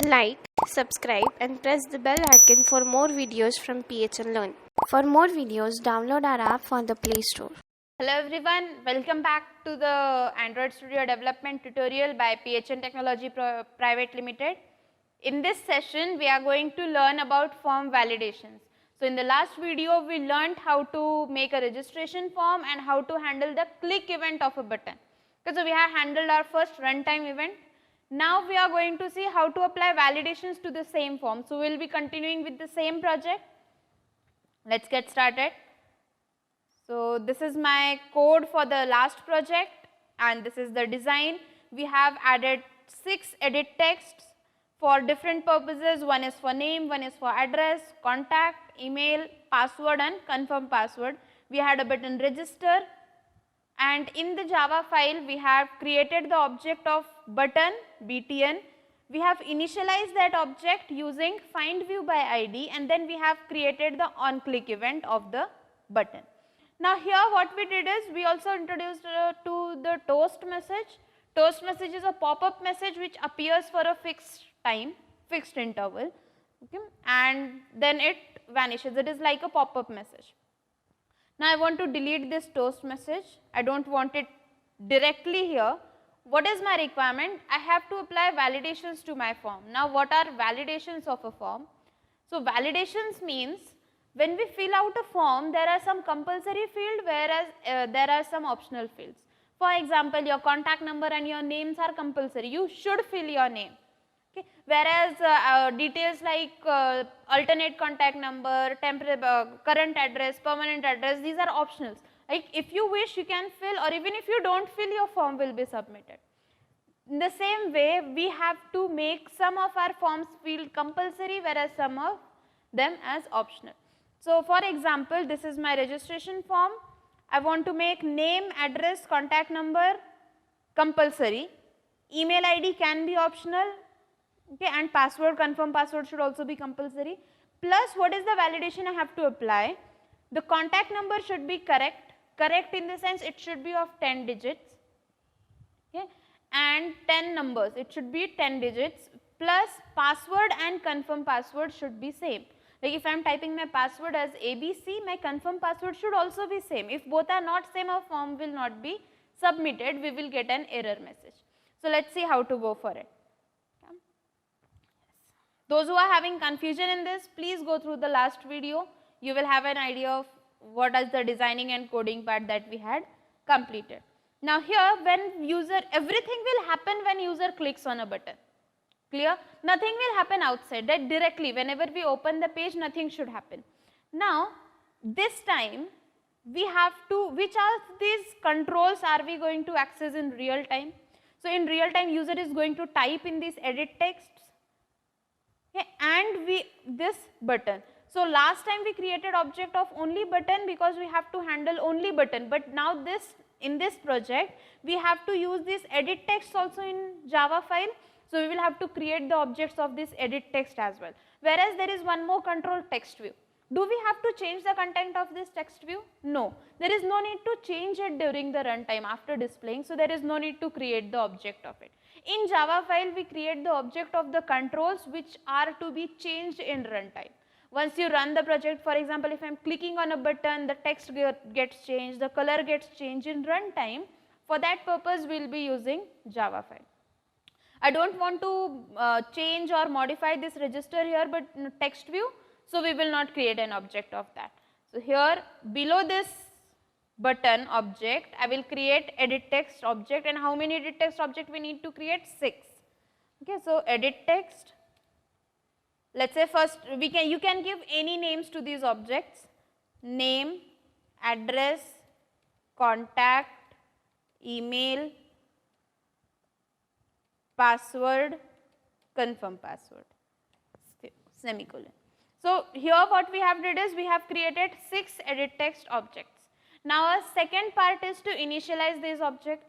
Like, subscribe and press the bell icon for more videos from PHN Learn. For more videos, download our app from the Play Store. Hello everyone, welcome back to the Android Studio development tutorial by PHN Technology Private Limited. In this session, we are going to learn about form validations. So in the last video, we learned how to make a registration form and how to handle the click event of a button. Okay, so we have handled our first runtime event. Now we are going to see how to apply validations to the same form. So we will be continuing with the same project. Let's get started. So this is my code for the last project and this is the design. We have added 6 edit texts for different purposes. One is for name, one is for address, contact, email, password and confirm password. We had a button register, and in the Java file we have created the object of button btn. We have initialized that object using find view by id, and then we have created the on click event of the button. Now here what we did is we also introduced to the toast message. Toast message is a pop-up message which appears for a fixed time, fixed interval, okay, and then it vanishes. It is like a pop-up message. Now I want to delete this toast message. I don't want it directly here. What is my requirement? I have to apply validations to my form. Now what are validations of a form? So validations means when we fill out a form, there are some compulsory fields, whereas there are some optional fields. For example, your contact number and your names are compulsory. You should fill your name. Okay. Whereas details like alternate contact number, current address, permanent address, these are optionals. Like if you wish, you can fill, or even if you don't fill, your form will be submitted. In the same way, we have to make some of our forms field compulsory, whereas some of them as optional. So for example, this is my registration form. I want to make name, address, contact number compulsory. Email ID can be optional, okay, and password, confirm password should also be compulsory. Plus, what is the validation I have to apply? The contact number should be correct. Correct in the sense it should be of 10 digits, okay, and 10 numbers. It should be 10 digits. Plus, password and confirm password should be same. Like if I am typing my password as ABC, my confirm password should also be same. If both are not same, our form will not be submitted. We will get an error message. So let's see how to go for it. Okay. Those who are having confusion in this, please go through the last video. You will have an idea of what is the designing and coding part that we had completed. Now here, when user, everything will happen when user clicks on a button. Clear? Nothing will happen outside, that directly whenever we open the page, nothing should happen. Now this time we have to, which are these controls are we going to access in real time? So in real time, user is going to type in these edit texts, okay, and this button. So last time we created object of only button because we have to handle only button, but now in this project we have to use this edit text also in Java file. So we will have to create the objects of this edit text as well. Whereas there is one more control, text view. Do we have to change the content of this text view? No. There is no need to change it during the runtime after displaying. So there is no need to create the object of it. In Java file, we create the object of the controls which are to be changed in runtime. Once you run the project, for example, if I am clicking on a button, the text gets changed, the color gets changed in runtime. For that purpose, we will be using Java file. I don't want to change or modify this register here, but text view, so we will not create an object of that. So here below this button object, I will create edit text object, and how many edit text object we need to create? 6. Okay, so edit text. Let's say first you can give any names to these objects: name, address, contact, email, password, confirm password, semicolon. So here what we have did is we have created 6 edit text objects. Now our second part is to initialize these objects,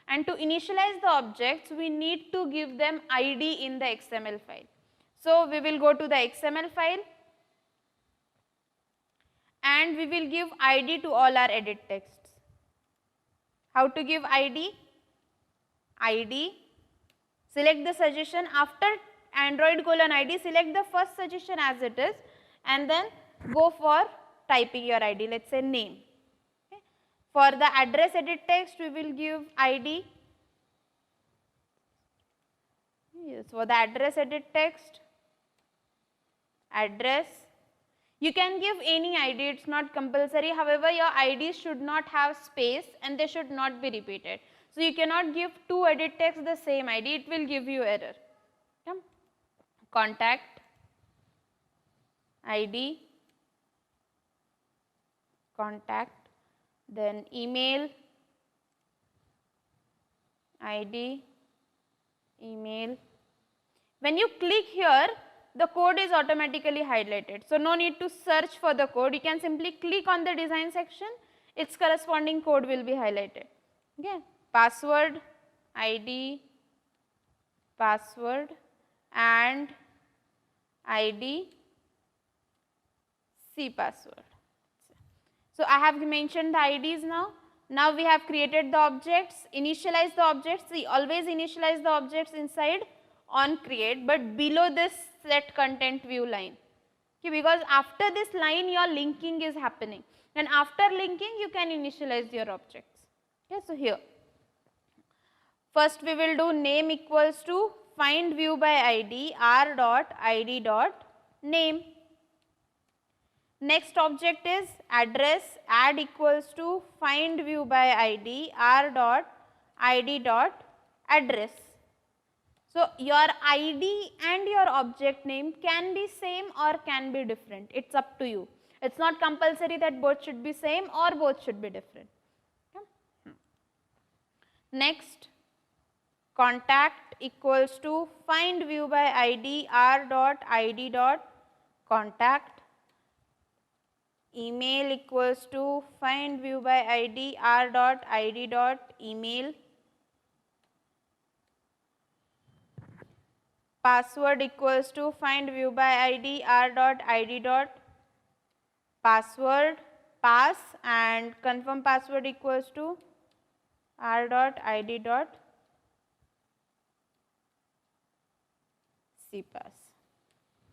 and to initialize the objects we need to give them ID in the XML file. So we will go to the XML file and we will give ID to all our edit texts. How to give ID? ID, select the suggestion. After Android:ID, select the first suggestion as it is and then go for typing your ID, let us say name. Okay. For the address edit text, we will give ID. Yes, for the address edit text, address. You can give any ID, it is not compulsory. However, your IDs should not have space and they should not be repeated. So, you cannot give two edit text the same ID, it will give you error. Okay. Contact ID, contact, then email ID, email. When you click here, the code is automatically highlighted. So, no need to search for the code, you can simply click on the design section, its corresponding code will be highlighted. Okay. Password, ID, password and ID, C password. So, I have mentioned the IDs now. Now, we have created the objects, initialize the objects. See, always initialize the objects inside on create, but below this set content view line. Okay, because after this line your linking is happening, and after linking you can initialize your objects. Okay, so here first we will do name equals to find view by ID r.id.name. Next object is address, add equals to find view by ID r.id.address. So, your ID and your object name can be same or can be different, it is up to you. It is not compulsory that both should be same or both should be different. Okay. Next, contact equals to find view by ID r.id.contact. Email equals to find view by ID r.id.email. Password equals to find view by ID r.id.password, pass, and confirm password equals to r.id.cpass.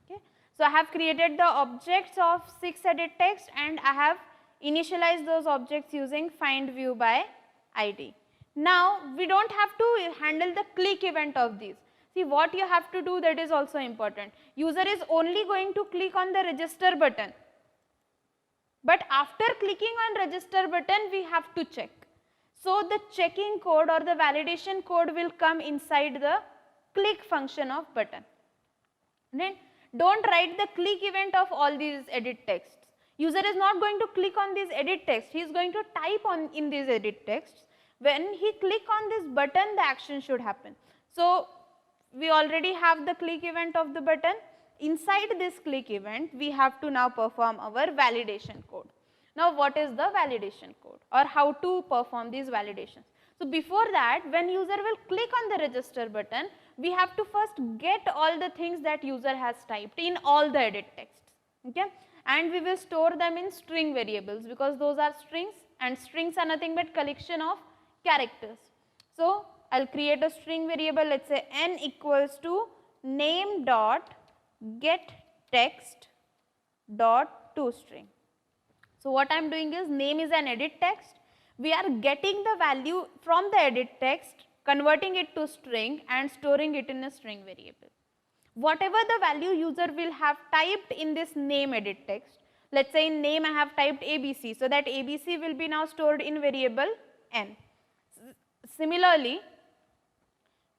Okay. So, I have created the objects of 6 edit text and I have initialized those objects using find view by ID. Now, we do not have to handle the click event of these. See, what you have to do, that is also important. User is only going to click on the register button, but after clicking on register button we have to check. So, the checking code or the validation code will come inside the click function of button. Right? Do not write the click event of all these edit texts. User is not going to click on this edit text, he is going to type on in these edit texts. When he click on this button, the action should happen. So, we already have the click event of the button. Inside this click event, we have to now perform our validation code. Now, what is the validation code or how to perform these validations? So, before that, when user will click on the register button, we have to first get all the things that user has typed in all the edit texts. Okay? And we will store them in string variables, because those are strings and strings are nothing but collection of characters. So, I will create a string variable, let us say n equals to name dot get text dot toString. So, what I am doing is, name is an edit text, we are getting the value from the edit text, converting it to string and storing it in a string variable. Whatever the value user will have typed in this name edit text, let us say in name I have typed ABC, so that ABC will be now stored in variable n. Similarly,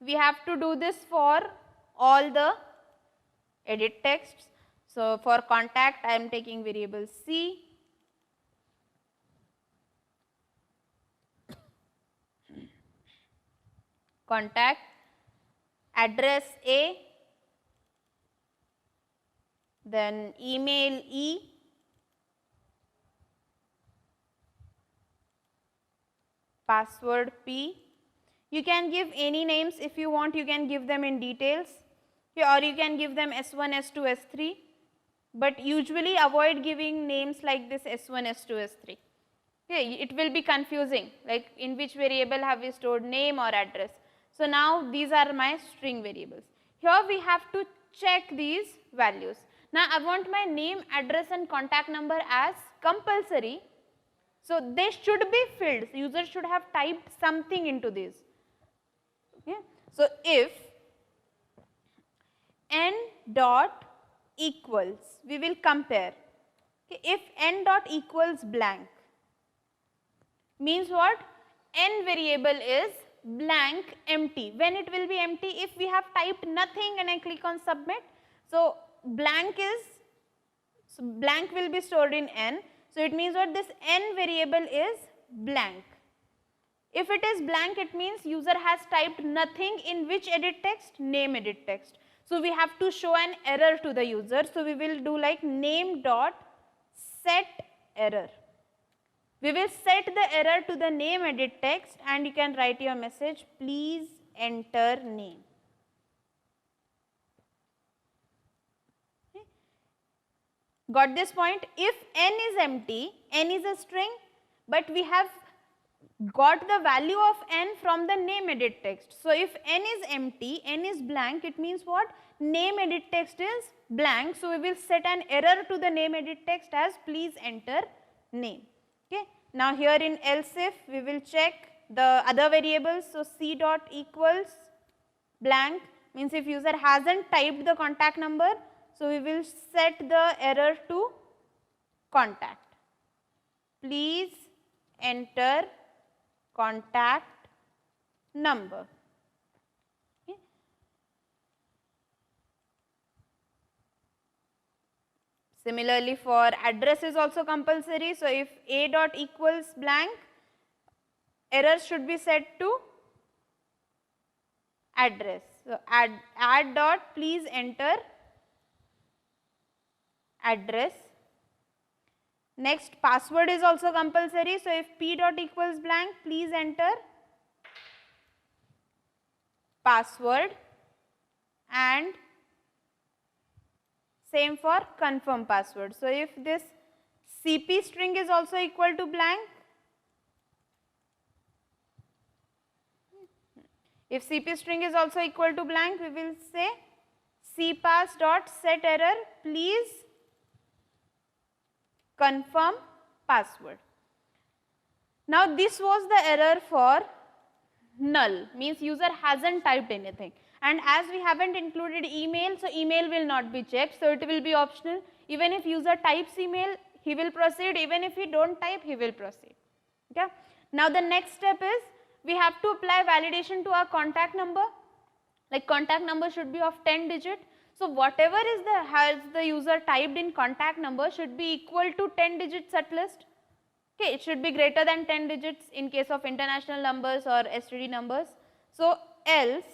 we have to do this for all the edit texts. So, for contact I am taking variable C, contact, address A, then email E, password P. You can give any names if you want, you can give them in details, or you can give them S1, S2, S3, but usually avoid giving names like this S1, S2, S3. Okay, it will be confusing, like in which variable have we stored name or address. So, now these are my string variables. Here we have to check these values. Now I want my name, address and contact number as compulsory. So they should be filled. User should have typed something into this. Okay. So if n dot equals, we will compare. Okay. If n dot equals blank, means what? N variable is blank empty. When it will be empty? If we have typed nothing and I click on submit, so blank will be stored in n. So it means what? This n variable is blank. If it is blank, it means user has typed nothing in which edit text? Name edit text. So we have to show an error to the user. So we will do like name dot set error. We will set the error to the name edit text and you can write your message, please enter name. Okay. Got this point? If n is empty, n is a string, but we have got the value of n from the name edit text. So if n is empty, n is blank, it means what? Name edit text is blank. So we will set an error to the name edit text as please enter name. Okay. Now here in else if, we will check the other variables. So c dot equals blank, means if user hasn't typed the contact number, so we will set the error to contact. Please enter contact number. Okay. Similarly for address is also compulsory. So if a dot equals blank, error should be set to address. So add dot please enter address. Next, password is also compulsory. So if p dot equals blank, please enter password, and same for confirm password. So if this CP string is also equal to blank, if CP string is also equal to blank, we will say cpass dot set error, please confirm password. Now this was the error for null, means user hasn't typed anything, and as we haven't included email, so email will not be checked, so it will be optional. Even if user types email, he will proceed. Even if he don't type, he will proceed. Okay. Now the next step is we have to apply validation to our contact number. Like contact number should be of 10 digit. So whatever is has the user typed in contact number should be equal to 10 digits at least. Okay, it should be greater than 10 digits in case of international numbers or STD numbers. So else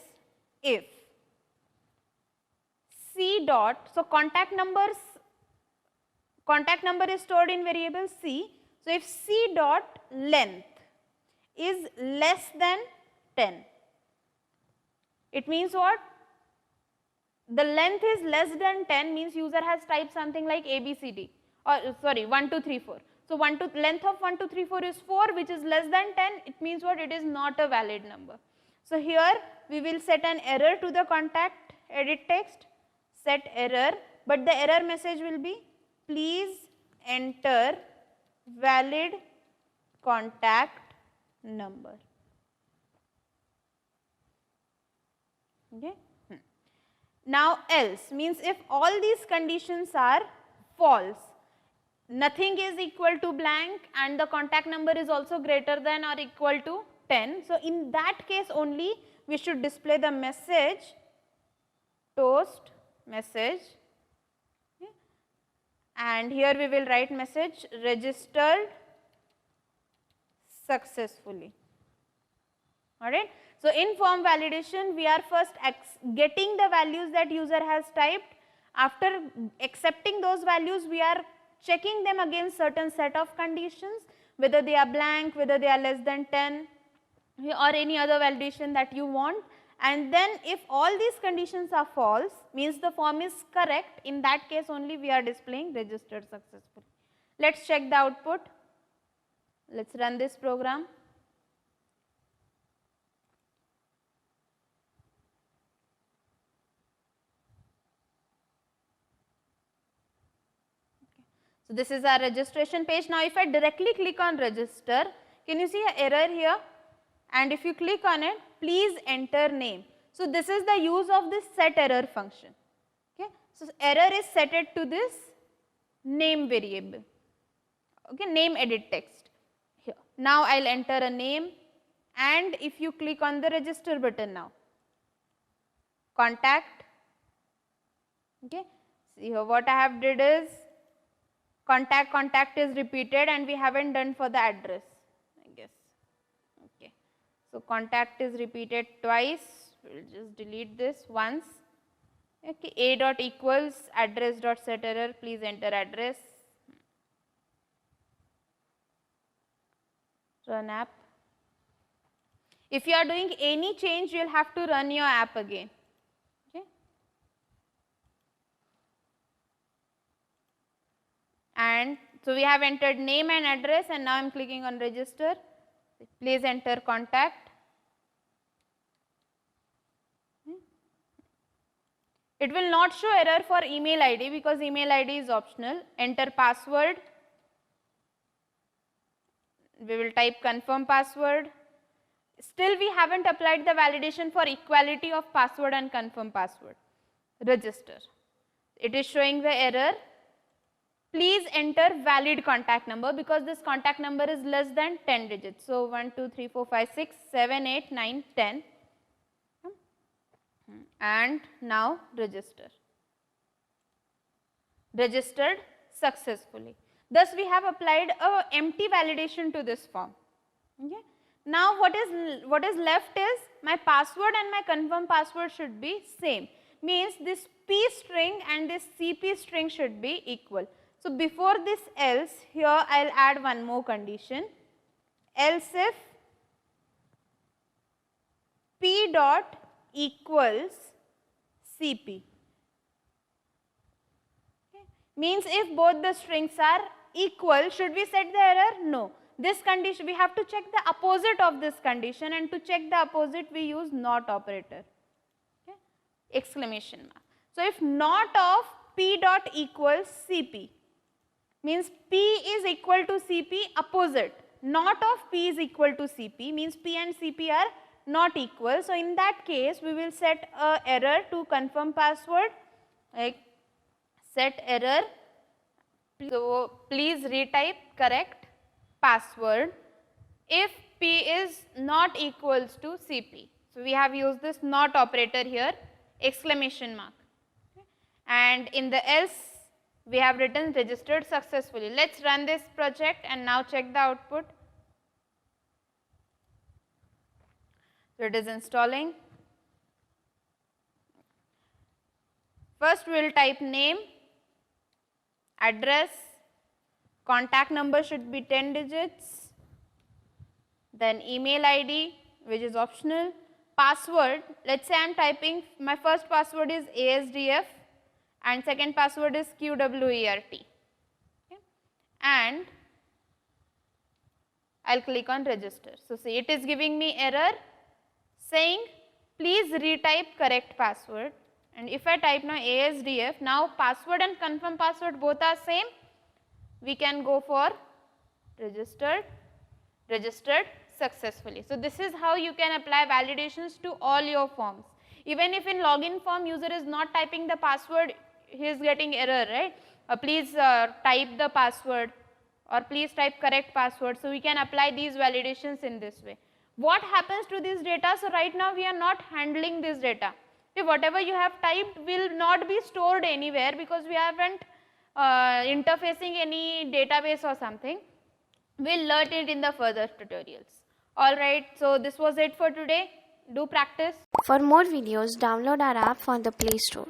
if c dot, so contact number is stored in variable c. So if c dot length is less than 10, it means what? The length is less than 10 means user has typed something like ABCD, or sorry 1 2 3 4. So length of 1 2 3 4 is 4, which is less than 10. It means what? It is not a valid number. So here we will set an error to the contact edit text, set error, but the error message will be please enter valid contact number. Okay. Now else means if all these conditions are false, nothing is equal to blank and the contact number is also greater than or equal to 10. So in that case only we should display the message toast message, okay. And here we will write message registered successfully. Alright. So in form validation we are first getting the values that user has typed. After accepting those values, we are checking them against certain set of conditions, whether they are blank, whether they are less than 10 or any other validation that you want, and then if all these conditions are false, means the form is correct, in that case only we are displaying registered successfully. Let us check the output. Let us run this program. So this is our registration page. Now if I directly click on register, can you see an error here? And if you click on it, please enter name. So this is the use of this set error function. Okay. So error is set it to this name variable. Okay, name edit text. Here. Now I'll enter a name, and if you click on the register button now, contact. Okay. See here what I have did is contact is repeated and we haven't done for the address, I guess. Okay. So contact is repeated twice. We'll just delete this once. Okay. A dot equals address dot set error. Please enter address. Run app. If you are doing any change, you will have to run your app again. Okay. And so we have entered name and address, and now I am clicking on register. Please enter contact. It will not show error for email ID because email ID is optional. Enter password. We will type confirm password. Still we haven't applied the validation for equality of password and confirm password. Register. It is showing the error. Please enter valid contact number because this contact number is less than 10 digits. So 1, 2, 3, 4, 5, 6, 7, 8, 9, 10. And now register. Registered successfully. Thus we have applied a empty validation to this form. Okay. Now what is left is my password and my confirm password should be same. Means this P string and this CP string should be equal. So before this else, here I'll add one more condition. Else if P dot equals CP. Okay. Means if both the strings are equal, should we set the error? No. This condition, we have to check the opposite of this condition, and to check the opposite we use not operator. Okay. Exclamation mark. So if not of P dot equals CP, means P is equal to CP, opposite. Not of P is equal to CP means P and CP are not equal. So in that case we will set a error to confirm password, like set error. So please retype correct password if P is not equals to CP. So we have used this not operator here, exclamation mark. Okay. And in the else we have written registered successfully. Let's run this project and now check the output. So it is installing. First we will type name, address, contact number should be 10 digits, then email ID which is optional, password, let's say I am typing, my first password is ASDF and second password is QWERT, okay. And I will click on register. So see, it is giving me error saying please retype correct password, and if I type now ASDF, now password and confirm password both are same, we can go for registered successfully. So this is how you can apply validations to all your forms. Even if in login form user is not typing the password, he is getting error, right? Please type the password or please type correct password. So we can apply these validations in this way. What happens to this data? So right now we are not handling this data. If whatever you have typed will not be stored anywhere because we haven't interfacing any database or something. We'll learn it in the further tutorials. Alright, so this was it for today. Do practice. For more videos, download our app from the Play Store.